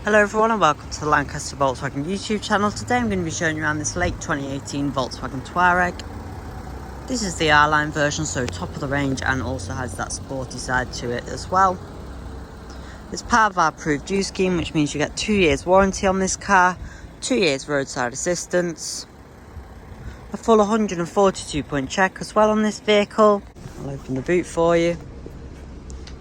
Hello everyone and welcome to the Lancaster Volkswagen YouTube channel. Today I'm going to be showing you around this late 2018 Volkswagen Touareg. This is the R-Line version, so top of the range, and also has that sporty side to it as well. It's part of our approved use scheme, which means you get 2 years warranty on this car, 2 years roadside assistance, a full 142 point check as well on this vehicle. I'll open the boot for you.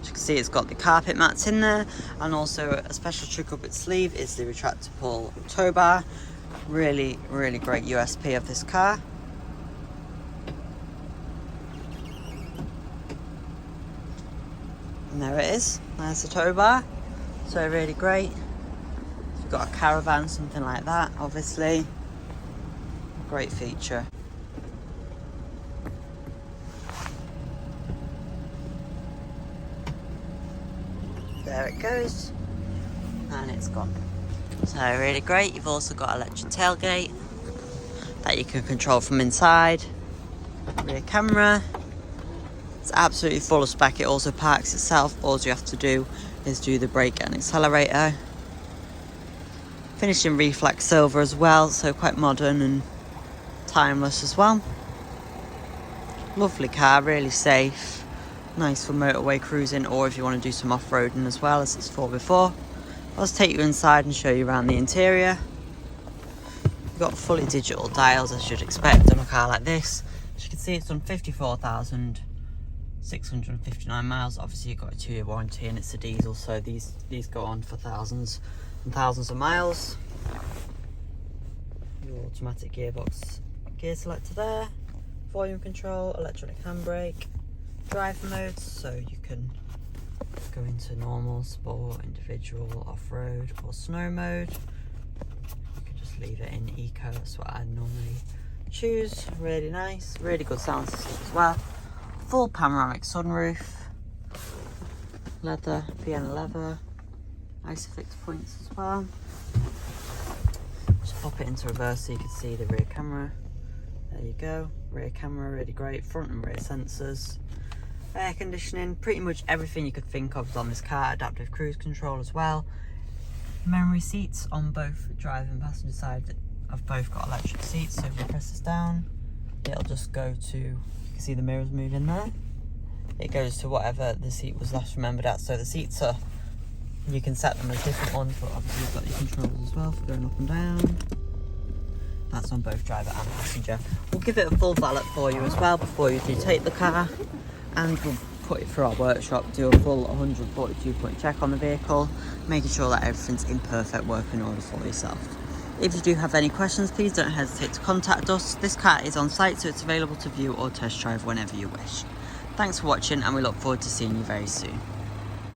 As you can see, it's got the carpet mats in there, and also a special trick up its sleeve is the retractable tow bar. Really great USP of this car. And there it is, there's the tow bar. So really great. If you've got a caravan, something like that, obviously, great feature. There it goes, and it's gone. So really great. You've also got electric tailgate that you can control from inside. Rear camera. It's absolutely full of spec. It also parks itself. All you have to do is do the brake and accelerator. Finished in reflex silver as well, so quite modern and timeless as well. Lovely car, really safe. Nice for motorway cruising, or if you want to do some off-roading as well, as it's for before. Let's take you inside and show you around the interior. You've got fully digital dials, as you'd expect on a car like this. As you can see, it's done 54,659 miles. Obviously you've got a 2-year warranty and it's a diesel, so these go on for thousands and thousands of miles. Your automatic gearbox gear selector there, volume control, electronic handbrake, drive modes, so you can go into normal, sport, individual, off-road or snow mode. You can just leave it in eco, that's what I normally choose. Really nice, really good sound system as well. Full panoramic sunroof, leather, Vienna leather, Isofix points as well. Just pop it into reverse so you can see the rear camera. There you go, rear camera, really great, front and rear sensors. Air conditioning, pretty much everything you could think of is on this car. Adaptive cruise control as well. Memory seats on both driver and passenger side have both got electric seats, so if you press this down, it'll just go to, you can see the mirrors moving there. It goes to whatever the seat was last remembered at, so the seats are, you can set them as different ones, but obviously you've got your controls as well for going up and down. That's on both driver and passenger. We'll give it a full valet for you as well before you do take the car, and we'll put it through our workshop, do a full 142 point check on the vehicle, making sure that everything's in perfect working order for yourself. If you do have any questions, please don't hesitate to contact us. This car is on site, so it's available to view or test drive whenever you wish. Thanks for watching, and we look forward to seeing you very soon.